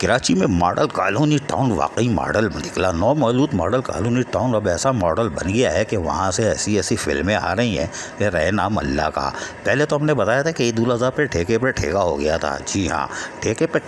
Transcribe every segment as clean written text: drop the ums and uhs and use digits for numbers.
कराची में model colony town वाकई model निकला। नौ मौजूद मॉडल कॉलोनी टाउन अब ऐसा मॉडल बन गया है कि वहाँ से ऐसी ऐसी फिल्में आ रही हैं कि रहे नाम अल्लाह का। पहले तो हमने बताया था कि ईद उल अज़हा पे ठेका हो गया था। जी हाँ, ठेके पे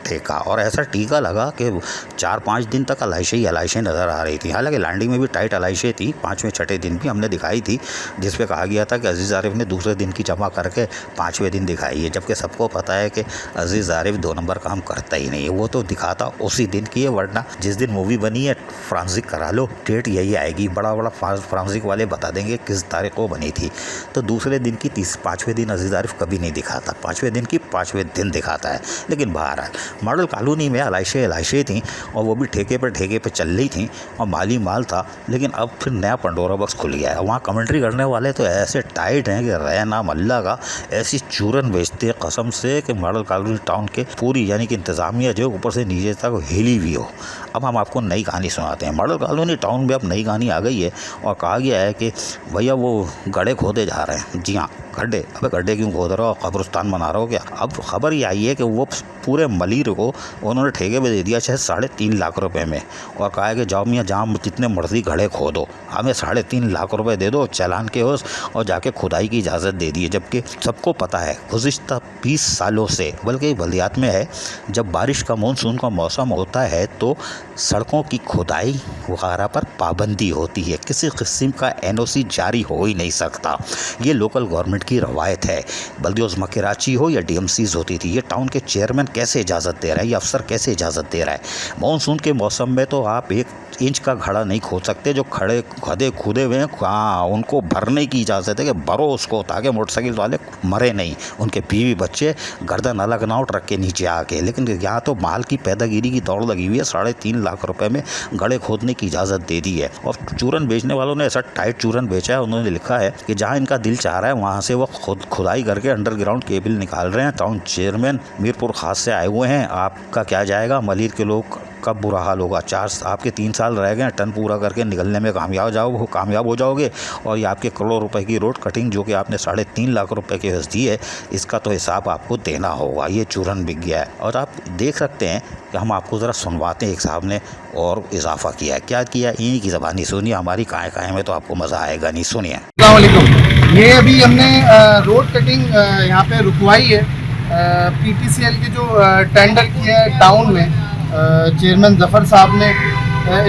ठेका और ऐसा टीका लगा कि 4-5 दिन तक अलाइशें नज़र आ रही थी। हालांकि लैंडिंग में भी टाइट अलाइशें थी, 5वें 6ठे दिन भी हमने दिखाई थी, जिस पे कहा गया था कि अजीज़ आरिफ ने दूसरे दिन की जमा करके 5वें दिन दिखाई है। जबकि सबको पता है कि अजीज़ आरिफ 2 नंबर काम करता ही नहीं है, वो तो दिखाता उसी दिन की है, वरना जिस दिन मूवी बनी है फ्रांसिक करा लो, डेट यही आएगी। बड़ा फ्रांसिक वाले बता देंगे किस तारीख को बनी थी। तो दूसरे दिन की 5वें दिन अजीज़ आरिफ कभी नहीं दिखाता, 5वें दिन की 5वें दिन दिखाता है। लेकिन बहरहाल मॉडल कॉलोनी में अलाइशें थी और वो भी ठेके पे चल रही थी और माली माल था। लेकिन अब फिर नया पंडोरा बॉक्स खुल गया है। वहाँ कमेंट्री करने वाले तो ऐसे टाइट हैं कि रहे नाम अल्लाह का, ऐसी चूरन बेचते हैं कसम से कि मॉडल कॉलोनी टाउन के पूरी यानी कि इंतज़ामिया जो ऊपर से नीचे तक हिली भी हो। अब हम आपको नई कहानी सुनाते हैं। मॉडल कॉलोनी टाउन में अब नई कहानी आ गई है और कहा गया है कि भैया वो गड्ढे खोदे जा रहे हैं। जी हाँ, गड्ढे क्यों खोद रहे हो, कब्रिस्तान बना रहे हो क्या? अब खबर ये आई है कि वो पूरे मलिर को उन्होंने ठेके पे दे दिया 3.5 लाख रुपए में और कहा है कि जाओ मियाँ जहाँ जितने मर्जी गड्ढे खोदो, हमें 3.5 लाख रुपए दे दो चालान के होश, और जाके खुदाई की इजाज़त दे दी है। जबकि सबको पता है गुज़िश्ता 20 सालों से, बल्कि बल्दियात में है, जब बारिश का मानसून का मौसम होता है तो सड़कों की खुदाई वगैरह पर पाबंदी होती है। किसी किस्म का NOC जारी हो ही नहीं सकता। ये लोकल गवर्नमेंट की रवायत है। बल्दियोज़मा कराची हो या DMCs होती थी। ये टाउन के चेयरमैन कैसे इजाज़त दे रहा है, ये अफसर कैसे इजाज़त दे रहा है? मानसून के मौसम में तो आप 1 इंच का घड़ा नहीं खोद सकते। जो खड़े खुदे हुए हैं, हाँ, उनको भरने की इजाज़त है कि भरो उसको, ताकि मोटरसाइकिल वाले मरे नहीं, उनके बीवी बच्चे गर्दन अलग ना हो ट्रक के नीचे आके। लेकिन यहाँ तो माल की पैदागिरी की दौड़ लगी हुई है। 3.5 लाख रुपए में गड्ढे खोदने की इजाज़त दे दी है। और चूरन बेचने वालों ने ऐसा टाइट चूरन बेचा है, उन्होंने लिखा है कि जहाँ इनका दिल चाह रहा है वहाँ से वो खुदाई करके अंडरग्राउंड केबल निकाल रहे हैं। टाउन चेयरमैन मीरपुर खास से आए हुए हैं। आपका क्या जाएगा, मलिर के लोग का बुरा हाल होगा। आपके 3 साल रह गए, टन पूरा करके निकलने में कामयाब हो जाओगे। और ये आपके करोड़ रुपए की रोड कटिंग जो कि आपने 3.5 लाख रुपए की दी है, इसका तो हिसाब आपको देना होगा। ये चूरन बिक गया है। और आप देख सकते हैं कि हम आपको ज़रा सुनवाते हैं, एक साहब ने और इजाफा किया है। क्या किया, इन्हीं की ज़बानी सुनिए, हमारी काहे में तो आपको मज़ा आएगा नहीं। सुनिए। अस्सलाम वालेकुम। ये अभी हमने रोड कटिंग यहाँ पे रुकवाई है। PTCL के जो टेंडर किया है टाउन में, चेयरमैन जफ़र साहब ने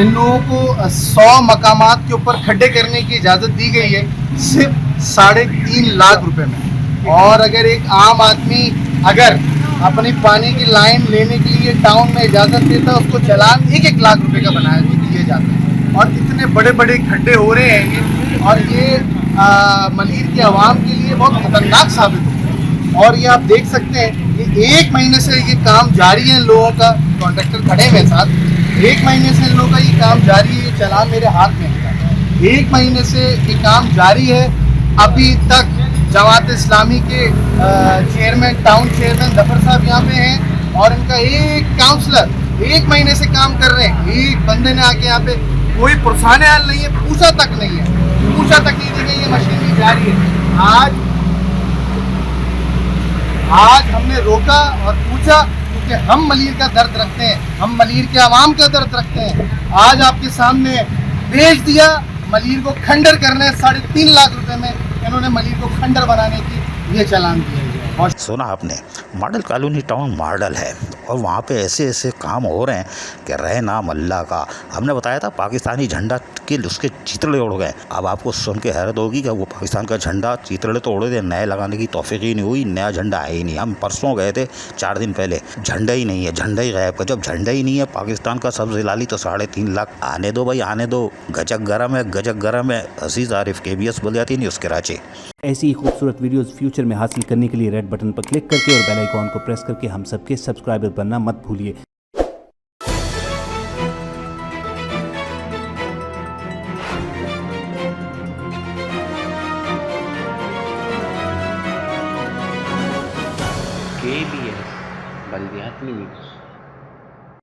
इन लोगों को 100 मकामात के ऊपर खड्डे करने की इजाज़त दी गई है, सिर्फ 3.5 लाख रुपए में। और अगर एक आम आदमी अगर अपनी पानी की लाइन लेने के लिए टाउन में इजाज़त देता है, उसको चालान 1-1 लाख रुपए का बनाया दिए जाते हैं। और इतने बड़े बड़े खड्डे हो रहे हैं ये, और ये मलिर के अवाम के लिए बहुत खतरनाक साबित होता है। और ये आप देख सकते हैं, ये 1 महीने से ये काम जारी है। इन लोगों का कॉन्ट्रैक्टर खड़े हुए साथ, 1 महीने से इन लोगों का ये काम जारी है। ये चालान मेरे हाथ में है। 1 महीने से ये काम जारी है। अभी तक जमात इस्लामी के टाउन चेयरमैन जफर साहब यहाँ पे हैं और इनका एक काउंसलर 1 महीने से काम कर रहे हैं। एक बंदे ने आके यहाँ पे कोई पुरसाने हाल नहीं है, पूछा तक नहीं दी गई। ये मशीनरी जारी है। आज हमने रोका और पूछा, क्योंकि हम मलिर का दर्द रखते हैं, हम मलिर के आवाम का दर्द रखते हैं। आज आपके सामने भेज दिया, मलिर को खंडर करने 3.5 लाख रुपए में इन्होंने मलिर को खंडर बनाने की ये चालान दिया। और सुना आपने, मॉडल कॉलोनी टाउन मॉडल है और वहाँ पे ऐसे काम हो रहे हैं कि रहे नाम अल्लाह का। हमने बताया था पाकिस्तानी झंडा के उसके चितड़े उड़ गए। अब आपको सुन के हैरत होगी कि वो पाकिस्तान का झंडा चितड़े तो उड़े थे, नए लगाने की तौफीक ही नहीं हुई, नया झंडा है ही नहीं। हम परसों गए थे, 4 दिन पहले, झंडा ही नहीं है, झंडा ही गायब। जब झंडा ही नहीं है पाकिस्तान का सब जिलाली, तो 3.5 लाख। आने दो भाई, आने दो। गजक गरम है। अजीज़ आरिफ, KBS बल्दियाती न्यूज़ कराची। ऐसी ही खूबसूरत वीडियोस फ्यूचर में हासिल करने के लिए रेड बटन पर क्लिक करके और बेल आइकॉन को प्रेस करके हम सबके सब्सक्राइबर बनना मत भूलिए। KBS बल्दियाती न्यूज़।